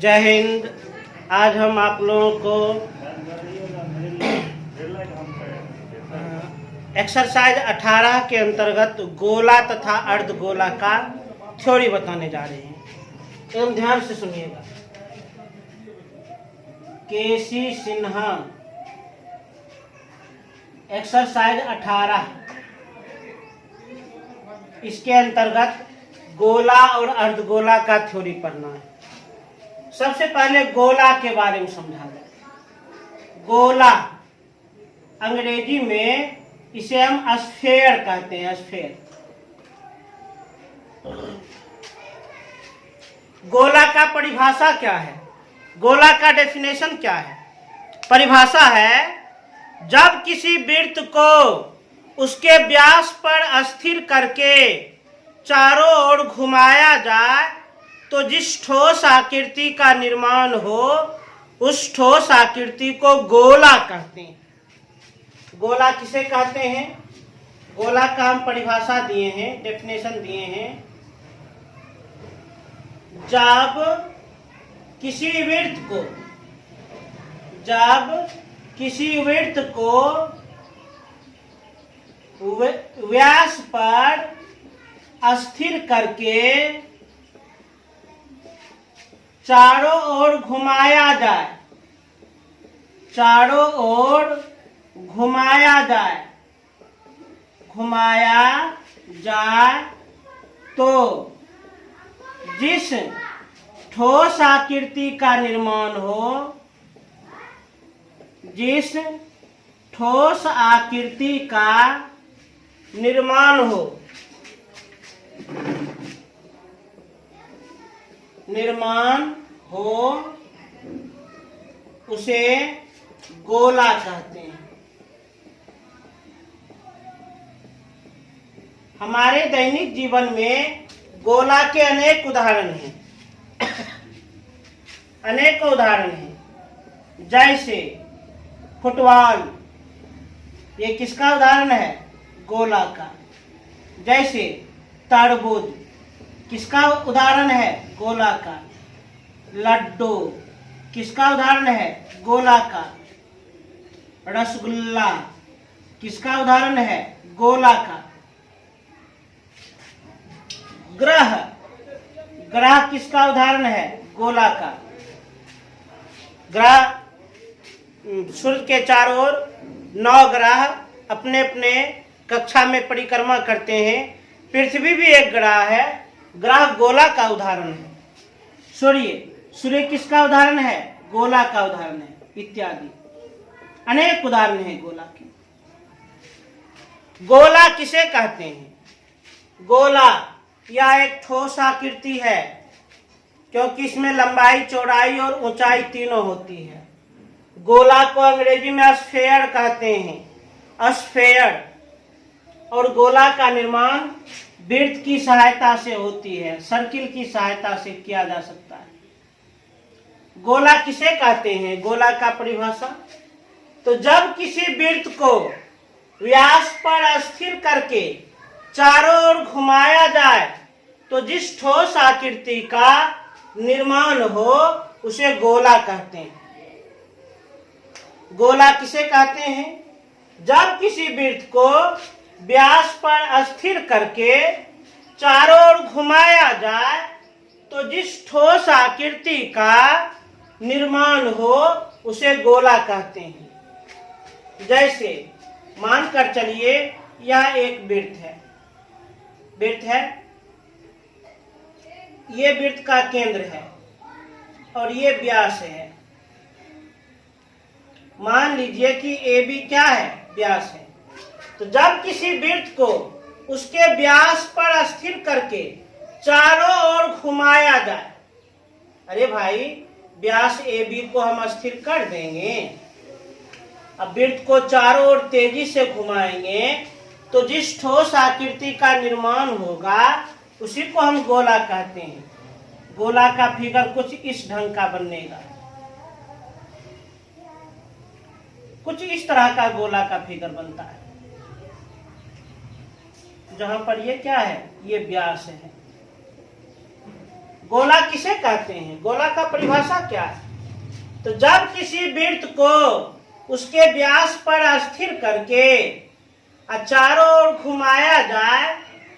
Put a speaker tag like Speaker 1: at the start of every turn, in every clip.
Speaker 1: जय हिंद। आज हम आप लोगों को एक्सरसाइज 18 के अंतर्गत गोला तथा अर्धगोला का थ्योरी बताने जा रहे हैं। एवं ध्यान से सुनिएगा। केसी सिन्हा एक्सरसाइज 18 इसके अंतर्गत गोला और अर्धगोला का थ्योरी पढ़ना है। सबसे पहले गोला के बारे में समझा जाए। गोला अंग्रेजी में इसे हम स्फेयर कहते हैं। स्फेयर। गोला का परिभाषा क्या है? गोला का डेफिनेशन क्या है? परिभाषा है, जब किसी वृत्त को उसके व्यास पर स्थिर करके चारों ओर घुमाया जाए तो जिस ठोस आकृति का निर्माण हो उस ठोस आकृति को गोला कहते हैं। गोला किसे कहते हैं? गोला का हम परिभाषा दिए हैं, डेफिनेशन दिए हैं। जब किसी वृत्त को व्यास पर स्थिर करके चारों ओर घुमाया जाए तो जिस ठोस आकृति का निर्माण हो उसे गोला कहते हैं। हमारे दैनिक जीवन में गोला के अनेक उदाहरण हैं। जैसे फुटबॉल, ये किसका उदाहरण है? गोला का। जैसे तरबूज, किसका उदाहरण है? गोला का। लड्डू, किसका उदाहरण है? गोला का। रसगुल्ला, किसका उदाहरण है? गोला का। ग्रह किसका उदाहरण है? गोला का। ग्रह, सूर्य के चारों ओर 9 ग्रह अपने अपने कक्षा में परिक्रमा करते हैं। पृथ्वी भी एक ग्रह है। ग्रह गोला का उदाहरण है। सूर्य किसका उदाहरण है? गोला का उदाहरण है। इत्यादि अनेक उदाहरण हैं गोला के। गोला किसे कहते हैं? गोला यह एक ठोस आकृति है क्योंकि इसमें लंबाई, चौड़ाई और ऊंचाई तीनों होती है। गोला को अंग्रेजी में स्फेयर कहते हैं। स्फेयर। और गोला का निर्माण वृत्त की सहायता से होती है, सर्किल की सहायता से किया जा सकता है। गोला किसे कहते हैं? गोला का परिभाषा, तो जब किसी वृत्त को व्यास पर स्थिर करके चारों ओर घुमाया जाए तो जिस ठोस आकृति का निर्माण हो उसे गोला कहते हैं। गोला किसे कहते हैं? जब किसी वृत्त को व्यास पर स्थिर करके चारों ओर घुमाया जाए तो जिस ठोस आकृति का निर्माण हो उसे गोला कहते हैं। जैसे मानकर चलिए यह एक वृत्त है। ये वृत्त का केंद्र है और ये व्यास है। मान लीजिए कि AB क्या है? व्यास है। तो जब किसी वृत्त को उसके व्यास पर स्थिर करके चारों ओर घुमाया जाए, अरे भाई व्यास AB को हम स्थिर कर देंगे, अब वृत्त को चारों ओर तेजी से घुमाएंगे तो जिस ठोस आकृति का निर्माण होगा उसी को हम गोला कहते हैं। गोला का फिगर कुछ इस ढंग का बनेगा। कुछ इस तरह का गोला का फिगर बनता है। जहां पर ये क्या है? ये व्यास है। गोला किसे कहते हैं, गोला का परिभाषा क्या है? तो जब किसी वृत्त को उसके व्यास पर स्थिर करके चारों ओर घुमाया जाए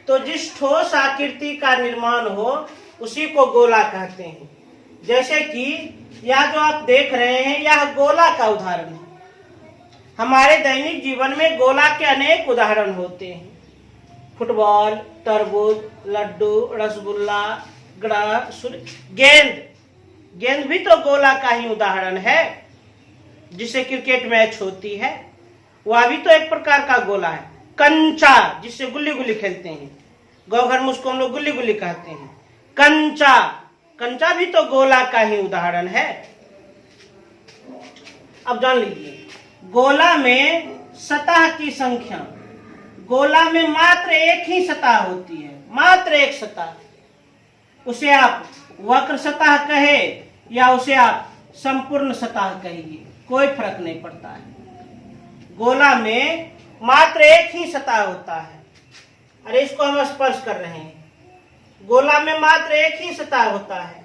Speaker 1: तो जिस ठोस आकृति का निर्माण हो उसी को गोला कहते हैं। जैसे कि यह जो आप देख रहे हैं यह गोला का उदाहरण है। हमारे दैनिक जीवन में गोला के अनेक उदाहरण होते हैं। फुटबॉल, तरबूज, लड्डू, रसगुल्ला, ग्रह, गेंद भी तो गोला का ही उदाहरण है। जिससे क्रिकेट मैच होती है वह भी तो एक प्रकार का गोला है। कंचा, जिससे गुल्ली गुल्ली खेलते हैं, गाँव घर में उसको हम लोग गुल्ली गुल्ली कहते हैं। कंचा भी तो गोला का ही उदाहरण है। अब जान लीजिए, गोला में सतह की संख्या, गोला में मात्र एक ही सतह होती है, मात्र एक सतह। उसे आप वक्र सतह कहे या उसे आप संपूर्ण सतह कहिए, कोई फर्क नहीं पड़ता है। गोला में मात्र एक ही सतह होता है। अरे इसको हम स्पर्श कर रहे हैं, गोला में मात्र एक ही सतह होता है।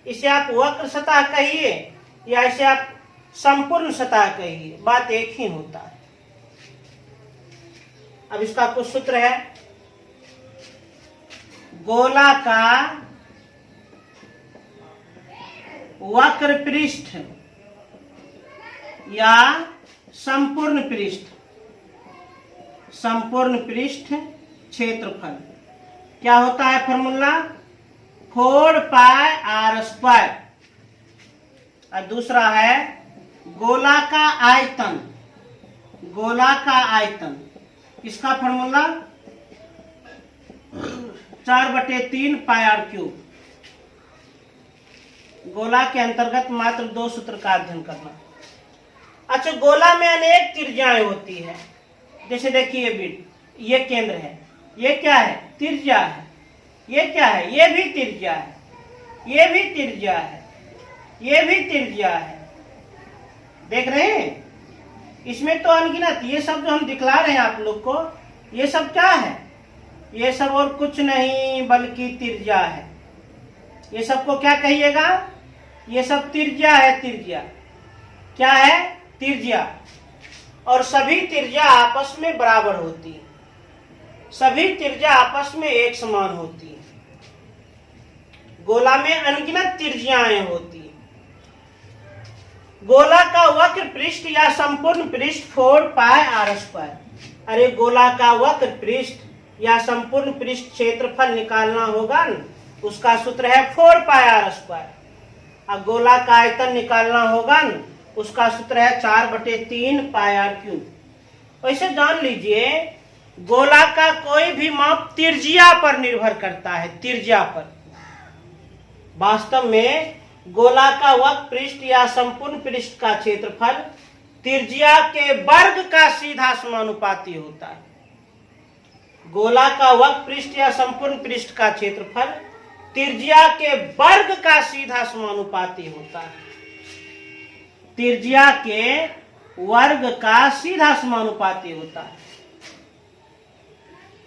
Speaker 1: इसे आप वक्र सतह कहिए या इसे आप संपूर्ण सतह कहिए, बात एक ही होता है। अब इसका कुछ सूत्र है। गोला का वक्र पृष्ठ या संपूर्ण पृष्ठ क्षेत्रफल क्या होता है? Formula 4 pi r square. और दूसरा है गोला का आयतन, इसका फॉर्मूला 4/3 पाई आर क्यूब। गोला के अंतर्गत मात्र 2 सूत्र का अध्ययन करना। अच्छा, गोला में अनेक त्रिज्याएं होती है। जैसे देखिए वृत्त, ये केंद्र है, ये क्या है? त्रिज्या है। ये क्या है? ये भी त्रिज्या है, ये भी त्रिज्या है, ये भी त्रिज्या है। देख रहे हैं? इसमें तो अनगिनत, ये सब जो हम दिखला रहे हैं आप लोग को, ये सब क्या है? ये सब और कुछ नहीं बल्कि त्रिज्या है। ये सबको क्या कहिएगा? ये सब त्रिज्या है। त्रिज्या क्या है? त्रिज्या। और सभी त्रिज्या आपस में बराबर होती है, सभी त्रिज्या आपस में एक समान होती है। गोला में अनगिनत त्रिज्याएं होती है। गोला का वक्र पृष्ठ या संपूर्ण पृष्ठ 4 पाई आर स्क्वायर। अरे गोला का वक्र पृष्ठ या संपूर्ण पृष्ठ क्षेत्रफल निकालना होगा न, उसका सूत्र है 4 पाई आर स्क्वायर। और गोला का आयतन निकालना होगा न, उसका सूत्र है 4/3 पाई आर क्यूब। वैसे जान लीजिए, गोला का कोई भी माप त्रिज्या पर निर्भर करता है, त्रिज्या पर। वास्तव में गोला का वक्र पृष्ठ या संपूर्ण पृष्ठ का क्षेत्रफल त्रिज्या के वर्ग का सीधा समानुपाती होता है। गोला का वक्र पृष्ठ या संपूर्ण पृष्ठ का क्षेत्रफल त्रिज्या के वर्ग का सीधा समानुपाती होता है। त्रिज्या के वर्ग का सीधा समानुपाती होता है।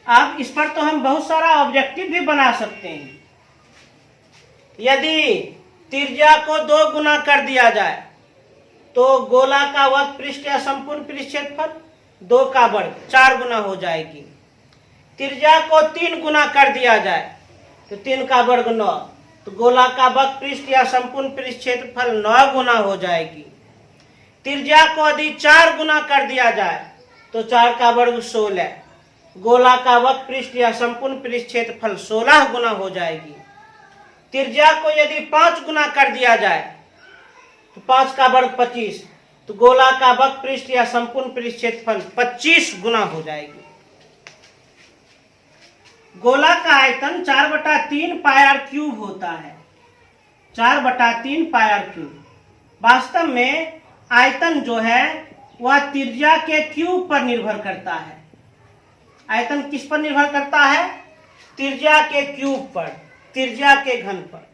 Speaker 1: अब इस पर तो हम बहुत सारा ऑब्जेक्टिव भी बना सकते हैं। यदि त्रिज्या को 2 गुना कर दिया जाए तो गोला का वक्र पृष्ठ या संपूर्ण पृष्ठ क्षेत्रफल 2 का वर्ग 4 गुना हो जाएगी। त्रिज्या को 3 गुना कर दिया जाए तो 3 का वर्ग 9, तो गोला का वक्र पृष्ठ या संपूर्ण पृष्ठ क्षेत्रफल 9 गुना हो जाएगी। त्रिज्या को यदि 4 गुना कर दिया जाए तो 4 का वर्ग 16, गोला का वक्र पृष्ठ या संपूर्ण पृष्ठ क्षेत्रफल 16 गुना हो जाएगी। त्रिज्या को यदि 5 गुना कर दिया जाए तो 5 का वर्ग 25, तो गोला का वक्र पृष्ठ या संपूर्ण पृष्ठ क्षेत्रफल 25 गुना हो जाएगी। गोला का आयतन 4/3 पाई आर क्यूब होता है, 4/3 पाई आर क्यूब। वास्तव में आयतन जो है वह त्रिज्या के क्यूब पर निर्भर करता है। आयतन किस पर निर्भर करता है? त्रिज्या के क्यूब पर, त्रिज्या के घन पर।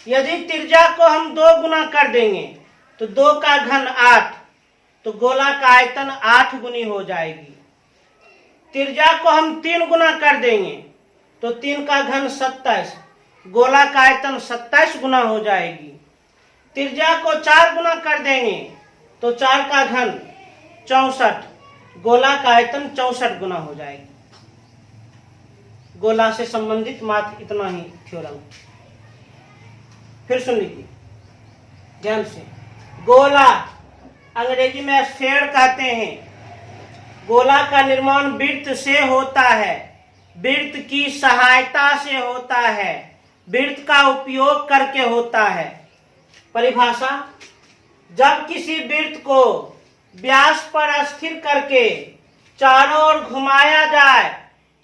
Speaker 1: यदि त्रिज्या को हम 2 गुना कर देंगे तो 2 का घन 8, तो गोला का आयतन 8 गुनी हो जाएगी। त्रिज्या को हम 3 गुना कर देंगे तो 3 का घन 27, गोला का आयतन 27 गुना हो जाएगी। त्रिज्या को 4 गुना कर देंगे तो 4 का घन 64, गोला का आयतन 64 गुना हो जाएगी। गोला से संबंधित मात्र इतना ही थ्योरम। फिर सुन लीजिए ध्यान से। गोला अंग्रेजी में स्फीयर कहते हैं। गोला का निर्माण वृत्त से होता है, वृत्त की सहायता से होता है, वृत्त का उपयोग करके होता है। परिभाषा: जब किसी वृत्त को व्यास पर स्थिर करके चारों ओर घुमाया जाए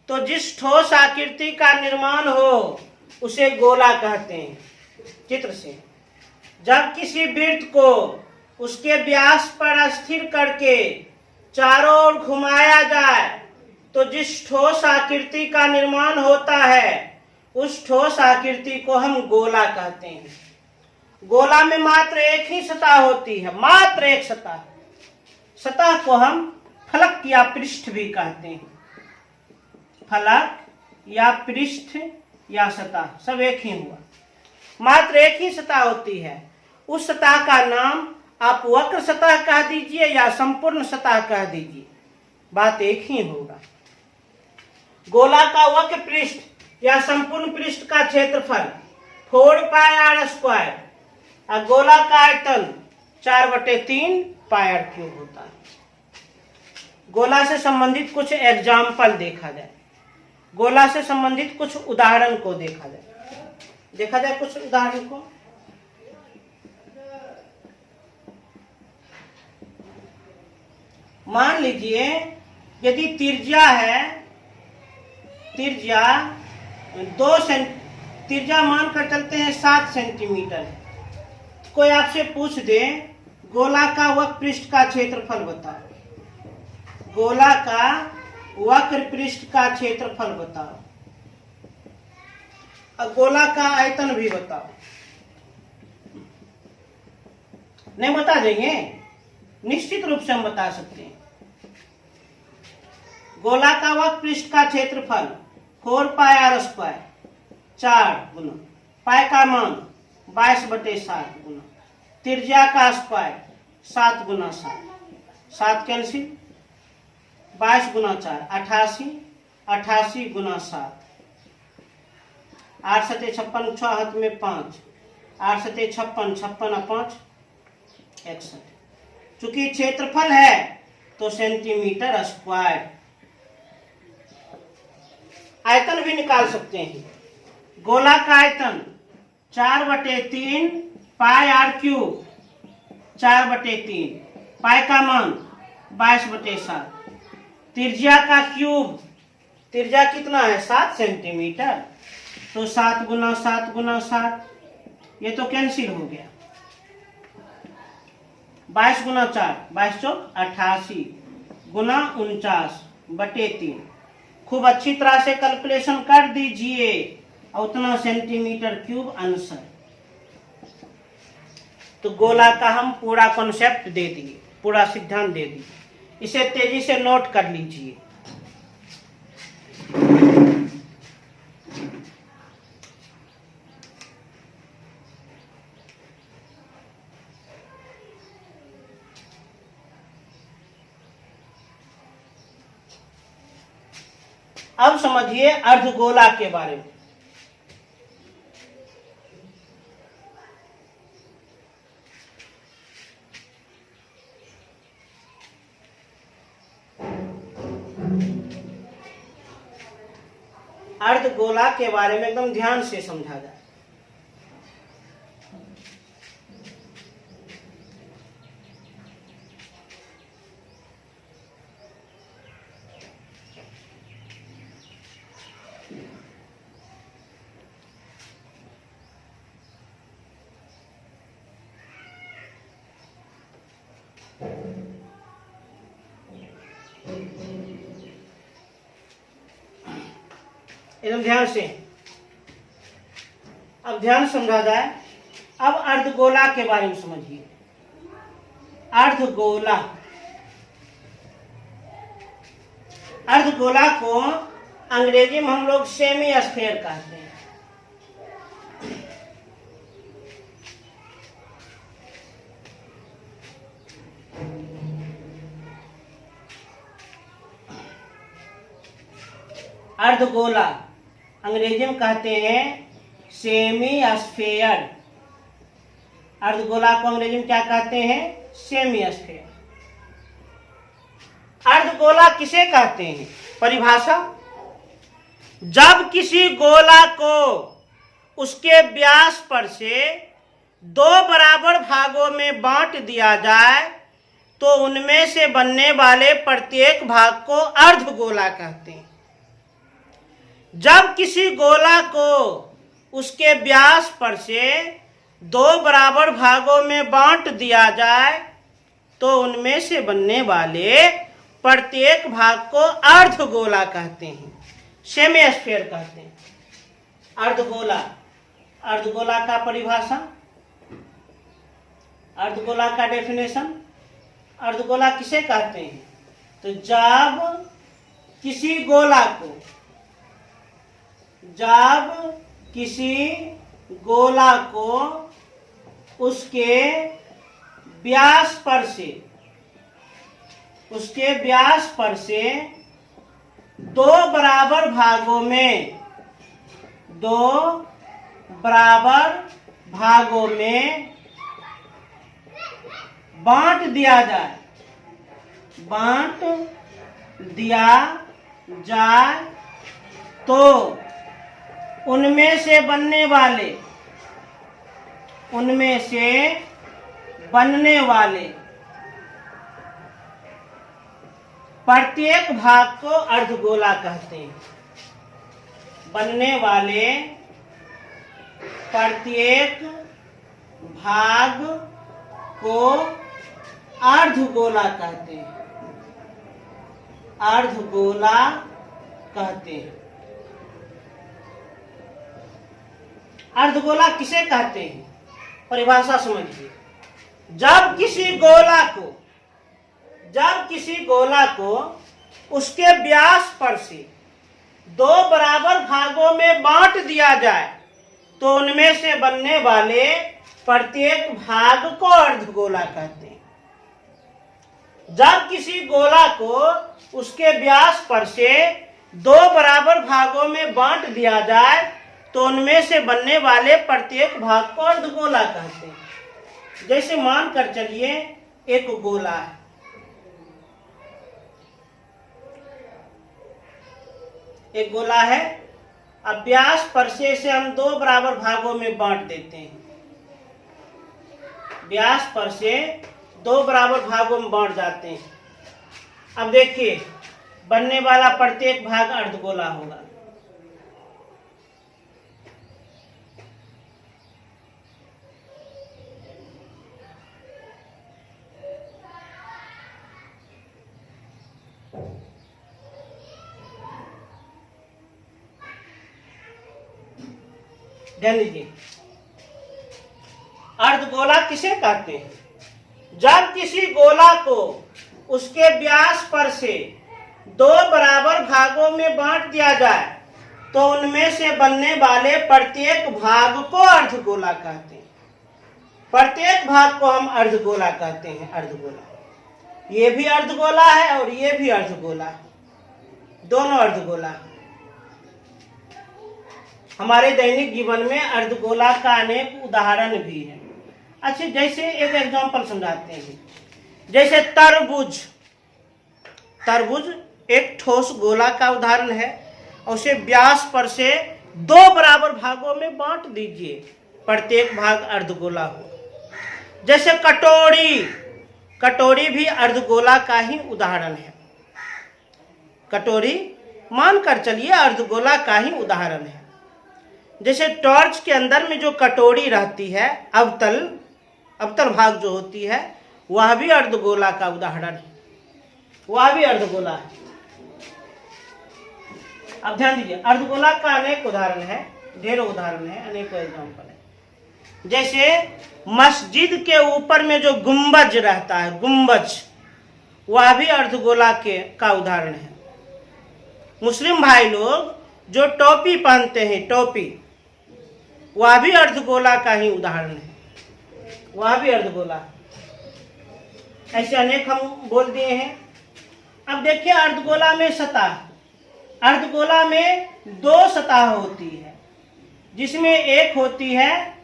Speaker 1: तो जिस ठोस आकृति का निर्माण हो उसे गोला कहते हैं। चित्र से, जब किसी वृत्त को उसके व्यास पर स्थिर करके चारों ओर घुमाया जाए तो जिस ठोस आकृति का निर्माण होता है उस ठोस आकृति को हम गोला कहते हैं। गोला में मात्र एक ही सतह होती है, मात्र एक सतह। सतह को हम फलक या पृष्ठ भी कहते हैं। फलक या पृष्ठ या सतह सब एक ही हुआ। मात्र एक ही सतह होती है। उस सतह का नाम आप वक्र सतह कह दीजिए या संपूर्ण सतह कह दीजिए, बात एक ही होगा। गोला का वक्र पृष्ठ या संपूर्ण पृष्ठ का क्षेत्रफल 4πr² और गोला का आयतन 4/3 πr³ होता है। गोला से संबंधित कुछ एग्जाम्पल देखा जाए, गोला से संबंधित कुछ उदाहरण को देखा जाए कुछ उदाहरण को। मान लीजिए यदि त्रिज्या है, त्रिज्या मानकर चलते हैं 7 सेंटीमीटर। कोई आपसे पूछ दे गोला का वक्र पृष्ठ का क्षेत्रफल बताओ, गोला का वक्र पृष्ठ का क्षेत्रफल बताओ और गोला का आयतन भी बताओ। नहीं बता देंगे? निश्चित रूप से हम बता सकते हैं। गोला का वक्र पृष्ठ का क्षेत्रफल 4πr², 4 गुना पाई का मान 22/7 गुना त्रिज्या का स्क्वायर 7 गुना 7 कैंसिल, 22 गुना 4 88, 88 गुना 7, 8 सते 56, 6 हाथ में 5, 8 सते 56, 56 और 5 61। चूंकि क्षेत्रफल है तो सेंटीमीटर स्क्वायर। आयतन भी निकाल सकते हैं। गोला का आयतन 4/3 πr³, 4/3 पाई का मान 22/7, त्रिज्या का क्यूब, त्रिज्या कितना है 7 सेंटीमीटर, तो 7 गुना 7 गुना 7, ये तो कैंसिल हो गया। 22 गुना 4, 22 चौक 88 गुना 49/3। खूब अच्छी तरह से कैलकुलेशन कर दीजिए और उतना सेंटीमीटर क्यूब आंसर। तो गोला का हम पूरा कॉन्सेप्ट दे दिए, पूरा सिद्धांत दे दिए। इसे तेजी से नोट कर लीजिए। अब समझिए अर्धगोला के बारे में। अर्धगोला के बारे में एकदम ध्यान से समझा जाए। एकदम ध्यान से, अब ध्यान समझा जाए। अब अर्धगोला के बारे में समझिए। अर्धगोला, अर्धगोला को अंग्रेजी में हम लोग सेमी स्फीयर कहते हैं। अर्धगोला, अंग्रेजी में कहते हैं सेमी स्फेयर। अर्धगोला को अंग्रेजी में क्या कहते हैं? Semi sphere. अर्धगोला किसे कहते हैं? परिभाषा, जब किसी गोला को उसके व्यास पर से दो बराबर भागों में बांट दिया जाए तो उनमें से बनने वाले प्रत्येक भाग को अर्धगोला कहते हैं। जब किसी गोला को उसके व्यास पर से दो बराबर भागों में बांट दिया जाए तो उनमें से बनने वाले प्रत्येक भाग को अर्धगोला कहते हैं, सेमी स्फीयर कहते हैं। अर्धगोला, अर्धगोला का परिभाषा, अर्धगोला का डेफिनेशन, अर्धगोला किसे कहते हैं? तो जब किसी गोला को उसके व्यास पर से दो बराबर भागों में बांट दिया जाए तो उनमें से बनने वाले प्रत्येक भाग को अर्धगोला कहते हैं। बनने वाले प्रत्येक भाग को अर्धगोला कहते हैं, अर्धगोला कहते हैं। अर्धगोला किसे कहते हैं? परिभाषा समझिए, जब किसी गोला को उसके व्यास पर से दो बराबर भागों में बांट दिया जाए तो उनमें से बनने वाले प्रत्येक भाग को अर्धगोला कहते हैं। जब किसी गोला को उसके व्यास पर से दो बराबर भागों में बांट दिया जाए तो उनमें से बनने वाले प्रत्येक भाग को अर्धगोला कहते हैं। जैसे मान कर चलिए एक गोला है, एक गोला है, अब व्यास पर से हम दो बराबर भागों में बांट देते हैं। व्यास पर से दो बराबर भागों में बांट जाते हैं। अब देखिए बनने वाला प्रत्येक भाग अर्धगोला होगा। ध्यान दीजिए, अर्धगोला किसे कहते हैं? जब किसी गोला को उसके व्यास पर से दो बराबर भागों में बांट दिया जाए तो उनमें से बनने वाले प्रत्येक भाग को अर्धगोला कहते हैं। प्रत्येक भाग को हम अर्धगोला कहते हैं। अर्धगोला, ये भी अर्धगोला है और ये भी अर्धगोला है, दोनों अर्धगोला है। हमारे दैनिक जीवन में अर्धगोला का अनेक उदाहरण भी है। अच्छा, जैसे एक एग्जांपल समझाते हैं। जैसे तरबूज, तरबूज एक ठोस गोला का उदाहरण है और उसे व्यास पर से दो बराबर भागों में बांट दीजिए, प्रत्येक भाग अर्धगोला हो। जैसे कटोरी, कटोरी भी अर्धगोला का ही उदाहरण है। कटोरी मान कर चलिए अर्धगोला का ही उदाहरण है। जैसे टॉर्च के अंदर में जो कटोरी रहती है, अवतल भाग जो होती है, वह भी अर्धगोला का उदाहरण है, वह भी अर्धगोला है। अब ध्यान दीजिए, अर्धगोला का अनेक उदाहरण है, ढेरों उदाहरण है, अनेकों एग्जाम्पल है। जैसे मस्जिद के ऊपर में जो गुंबज रहता है, गुंबज, वह भी अर्धगोला का उदाहरण है। मुस्लिम भाई लोग जो टोपी पहनते हैं, टोपी, वह भी अर्धगोला का ही उदाहरण है, वह भी अर्धगोला। ऐसे अनेक हम बोल दिए हैं। अब देखिए अर्धगोला में सतह, अर्धगोला में दो सतह होती है, जिसमें एक होती है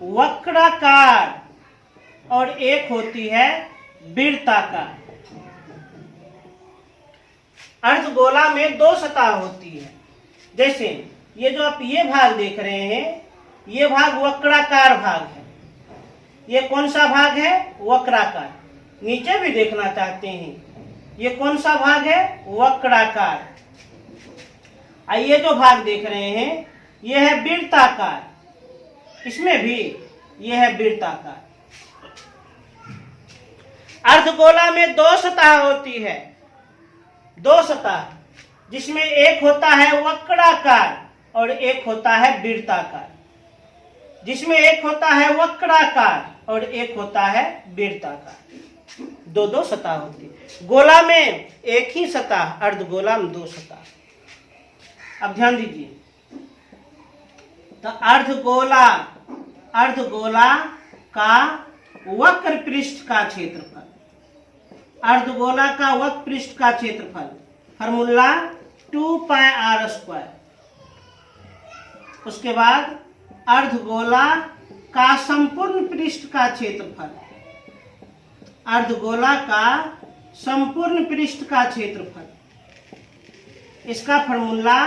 Speaker 1: वक्राकार और एक होती है वृत्ताकार। अर्धगोला में दो सतह होती है। जैसे ये जो आप ये भाग देख रहे हैं, ये भाग वक्राकार भाग है। ये कौन सा भाग है? वक्राकार। नीचे भी देखना चाहते हैं, ये कौन सा भाग है? वक्राकार। ये जो भाग देख रहे हैं, ये है वृत्ताकार। इसमें भी ये है वृत्ताकार। अर्धगोला में दो सतह होती है, दो सतह, जिसमें एक होता है वक्राकार और एक होता है वृत्ताकार। जिसमें एक होता है वक्राकार और एक होता है वृत्ताकार। दो दो सतह होती है। गोला में एक ही सतह, अर्धगोला में दो सतह। अब ध्यान दीजिए, तो अर्धगोला का वक्र पृष्ठ का क्षेत्रफल, अर्धगोला का वक्र पृष्ठ का क्षेत्रफल फॉर्मूला 2πr²। उसके बाद अर्धगोला का संपूर्ण पृष्ठ का क्षेत्रफल, अर्धगोला का संपूर्ण पृष्ठ का क्षेत्रफल, इसका फॉर्मूला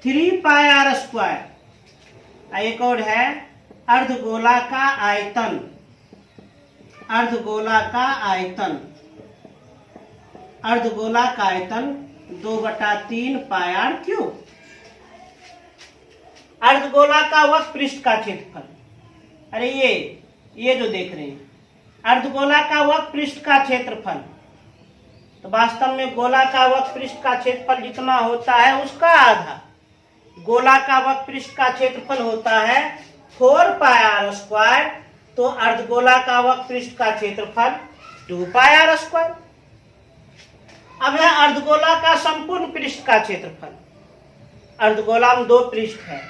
Speaker 1: 3πr²। एक और है अर्धगोला का आयतन, अर्धगोला का आयतन, अर्धगोला का आयतन 2/3 πr³। अर्धगोला का वक्र पृष्ठ का क्षेत्रफल, अरे ये जो देख रहे हैं, अर्धगोला का वक्र पृष्ठ का क्षेत्रफल, तो वास्तव में गोला का वक्र पृष्ठ का क्षेत्रफल जितना होता है उसका आधा। गोला का वक्र पृष्ठ का क्षेत्रफल होता है 4πr², तो अर्धगोला का वक्र पृष्ठ का क्षेत्रफल 2πr²। अब है अर्धगोला का संपूर्ण पृष्ठ का क्षेत्रफल। अर्धगोला में दो पृष्ठ है,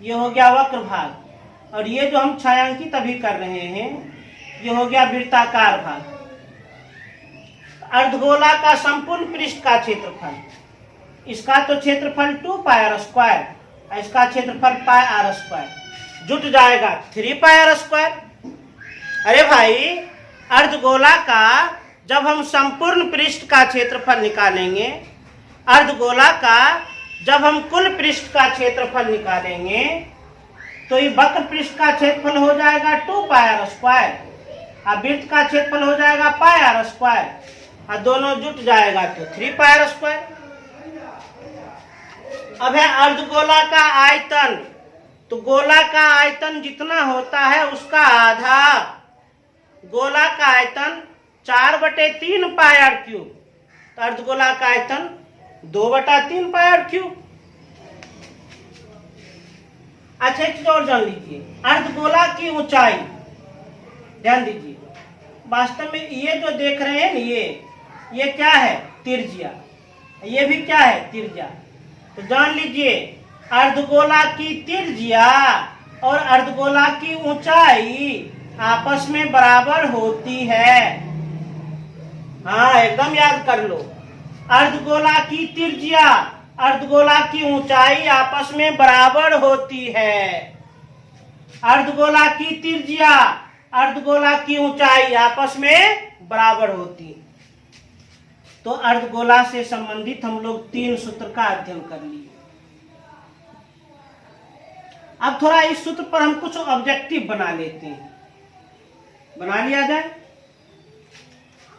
Speaker 1: ये हो गया वक्र भाग, और ये जो हम छायांकित अभी कर रहे हैं, ये हो गया वृत्ताकार भाग। अर्धगोला का संपूर्ण पृष्ठ का क्षेत्रफल, इसका तो क्षेत्रफल 2πr², इसका क्षेत्रफल πr², जुट जाएगा 3πr²। अरे भाई, अर्धगोला का जब हम संपूर्ण पृष्ठ का क्षेत्रफल निकालेंगे, अर्धगोला का जब हम कुल पृष्ठ का क्षेत्रफल निकालेंगे, तो ये वक्र पृष्ठ का क्षेत्रफल हो जाएगा 2πr², और वृत्त का क्षेत्रफल हो जाएगा πr², और दोनों जुट जाएगा तो 3πr²। अब है अर्धगोला का आयतन, तो गोला का आयतन जितना होता है उसका आधा। गोला का आयतन 4/3 πr³, तो अर्धगोला का आयतन 2/3 πr³। अच्छा, एक चीज और जान लीजिए, अर्धगोला की ऊंचाई, ध्यान दीजिए, वास्तव में ये जो देख रहे हैं ना, ये क्या है? त्रिज्या। ये भी क्या है? त्रिज्या। तो जान लीजिए, अर्धगोला की त्रिज्या और अर्धगोला की ऊंचाई आपस में बराबर होती है। हाँ, एकदम याद कर लो, अर्धगोला की त्रिज्या, अर्धगोला की ऊंचाई आपस में बराबर होती है। अर्धगोला की त्रिज्या, अर्धगोला की ऊंचाई आपस में बराबर होती है। तो अर्धगोला से संबंधित हम लोग 3 सूत्र का अध्ययन कर लिए। अब थोड़ा इस सूत्र पर हम कुछ ऑब्जेक्टिव बना लेते हैं। बना लिया जाए।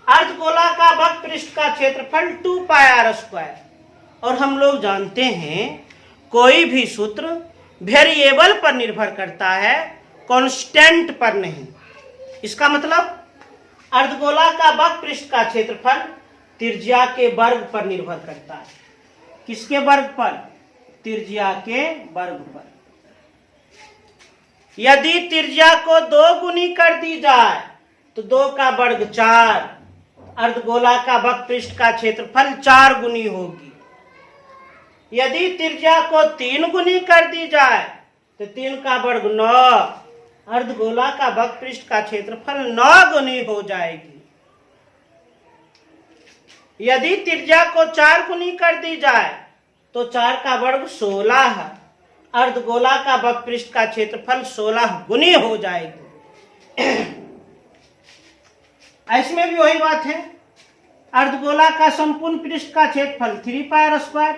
Speaker 1: अर्धगोला का वक्र पृष्ठ का क्षेत्रफल 2πr², और हम लोग जानते हैं कोई भी सूत्र वेरिएबल पर निर्भर करता है, कांस्टेंट पर नहीं। इसका मतलब अर्धगोला का वक्र पृष्ठ का क्षेत्रफल त्रिज्या के वर्ग पर निर्भर करता है। किसके वर्ग पर? त्रिज्या के वर्ग पर। यदि त्रिज्या को 2 गुनी कर दी जाए तो 2 का वर्ग 4, अर्धगोला का वक्र पृष्ठ का क्षेत्रफल 4 गुनी होगी। यदि त्रिज्या को 3 गुनी कर दी जाए तो 3 का वर्ग 9, अर्धगोला का वक्र पृष्ठ का क्षेत्रफल 9 गुनी हो जाएगी। यदि त्रिज्या को 4 गुनी कर दी जाए तो 4 का वर्ग 16। अर्धगोला का वक्र का क्षेत्रफल 16 गुनी हो जाएगी। इसमें भी वही बात है, अर्धगोला का संपूर्ण पृष्ठ का क्षेत्रफल 3 पाई आर स्क्वायर।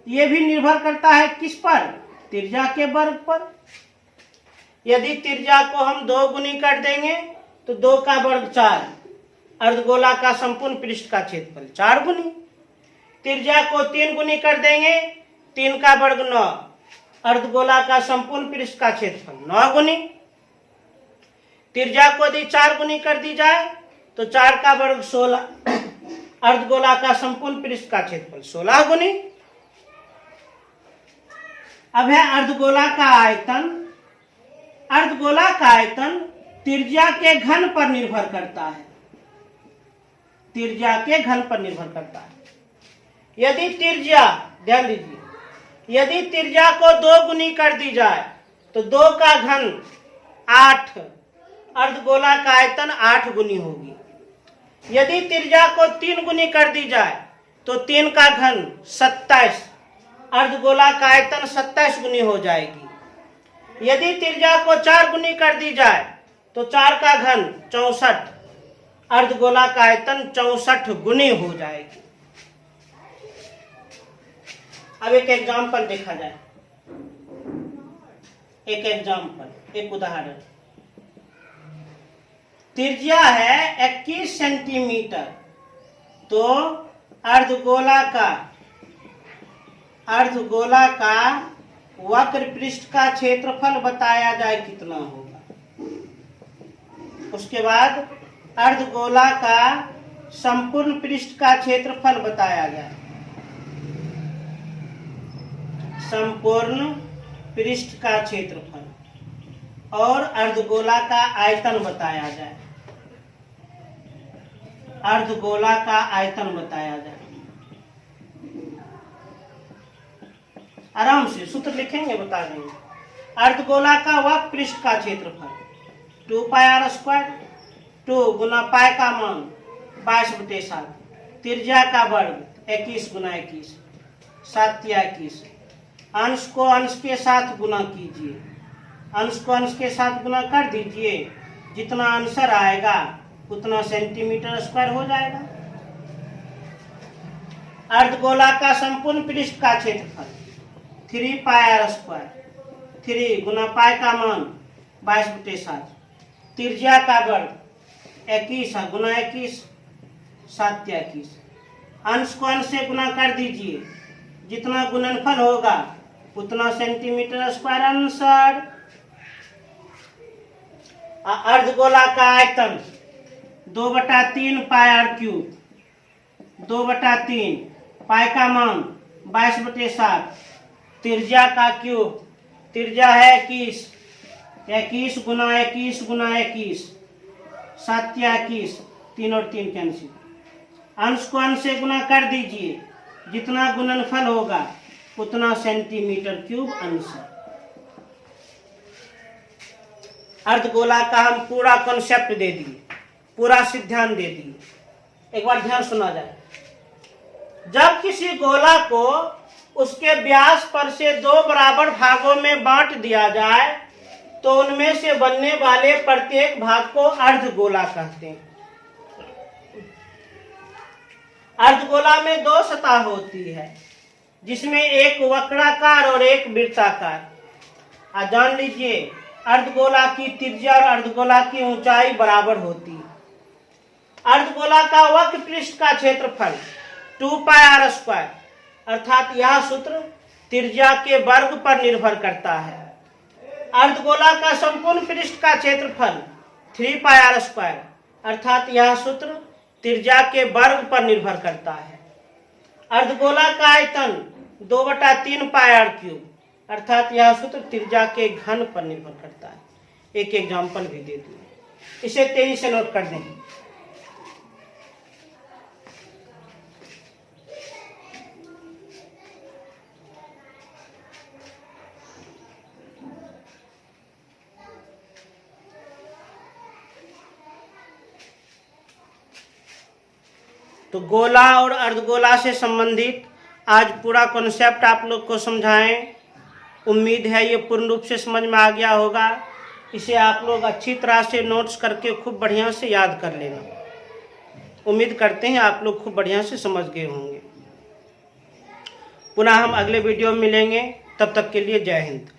Speaker 1: ये भी निर्भर करता है किस पर? त्रिज्या के वर्ग पर। यदि त्रिज्या को हम 2 गुनी कर देंगे तो 2 का वर्ग 4, अर्धगोला का संपूर्ण पृष्ठ का क्षेत्रफल 4 गुनी। त्रिज्या को 3 गुनी कर देंगे, 3 का वर्ग 9, अर्धगोला का संपूर्ण पृष्ठ का क्षेत्रफल 9 गुनी। त्रिज्या को यदि 4 गुनी कर दी जाए तो 4 का वर्ग 16, अर्धगोला का संपूर्ण पृष्ठ का क्षेत्रफल 16 गुनी। अब है अर्धगोला का आयतन। अर्धगोला का आयतन त्रिज्या के घन पर निर्भर करता है। त्रिज्या के घन पर निर्भर करता है। यदि त्रिज्या, ध्यान दीजिए, यदि त्रिज्या को 2 गुनी कर दी जाए तो 2 का घन 8, अर्धगोला का आयतन 8 गुनी होगी। यदि त्रिज्या को 3 गुनी कर दी जाए तो 3 का घन 27, अर्धगोला का आयतन 27 गुनी हो जाएगी। यदि त्रिज्या को 4 गुनी कर दी जाए तो 4 का घन 64, अर्धगोला का आयतन 64 गुनी हो जाएगी। अब एक एग्जाम्पल देखा जाए, एक एग्जाम्पल, एक उदाहरण। त्रिज्या है 21 सेंटीमीटर, तो अर्धगोला का वक्र पृष्ठ का क्षेत्रफल बताया जाए कितना होगा। उसके बाद अर्धगोला का संपूर्ण पृष्ठ का क्षेत्रफल बताया जाए, संपूर्ण पृष्ठ का क्षेत्रफल, और अर्धगोला का आयतन बताया जाए, अर्धगोला का आयतन बताया जाए। आराम से सूत्र लिखेंगे, बता देंगे। अर्धगोला का वक्र पृष्ठ का क्षेत्रफल 2 पाई आर स्क्वायर, 2 गुना पाई का मान 22/7, त्रिज्या का वर्ग 21 गुना 21, 7 या 21। अंश को अंश के साथ गुना कीजिए, अंश को अंश के साथ गुना कर दीजिए, जितना आंसर आएगा उतना सेंटीमीटर स्क्वायर हो जाएगा। अर्धगोला का संपूर्ण पृष्ठ का क्षेत्रफल 3 पाई आर स्क्वायर, 3 गुना पाई का मान 22/7, त्रिज्या का वर्ग 21 गुना 21, 7 या 21। अंश को अंश से गुना कर दीजिए, जितना गुणनफल होगा उतना सेंटीमीटर स्क्वायर आंसर। अर्धगोला का आयतन 2/3 पाई आर क्यूब, 2/3 पाई का मान 22/7, त्रिज्या का क्यूब, त्रिज्या है 21, 21 गुना 21 गुना 21, 7 या 21, 3 और 3 कैंसिल। अंश को अंश से गुना कर दीजिए, जितना गुणनफल होगा उतना सेंटीमीटर क्यूब आंसर। अर्धगोला का हम पूरा कॉन्सेप्ट दे दिए, पूरा सिद्धांत दे दिए। एक बार ध्यान सुना जाए। जब किसी गोला को उसके व्यास पर से 2 बराबर भागों में बांट दिया जाए तो उनमें से बनने वाले प्रत्येक भाग को अर्धगोला कहते हैं। अर्धगोला में 2 सतह होती है, जिसमें एक वक्राकार और एक वृत्ताकार। जान लीजिए, अर्धगोला की त्रिज्या और अर्धगोला की ऊंचाई बराबर होती है। अर्धगोला का वक्र पृष्ठ का क्षेत्रफल 2 पाई आर स्क्वायर, अर्थात यह सूत्र त्रिज्या के वर्ग पर निर्भर करता है। अर्धगोला का संपूर्ण पृष्ठ का क्षेत्रफल 3 पाई आर स्क्वायर, अर्थात यह सूत्र त्रिज्या के वर्ग पर निर्भर करता है। अर्धगोला का आयतन 2/3 पाई आर क्यूब, अर्थात यह सूत्र त्रिज्या के घन पर निर्भर करता है। एक एग्जाम्पल भी दे दिए, इसे तेजी से नोट कर देंगे। तो गोला और अर्धगोला से संबंधित आज पूरा कॉन्सेप्ट आप लोग को समझाएं। उम्मीद है ये पूर्ण रूप से समझ में आ गया होगा। इसे आप लोग अच्छी तरह से नोट्स करके खूब बढ़िया से याद कर लेना। उम्मीद करते हैं आप लोग खूब बढ़िया से समझ गए होंगे। पुनः हम अगले वीडियो में मिलेंगे, तब तक के लिए जय हिंद।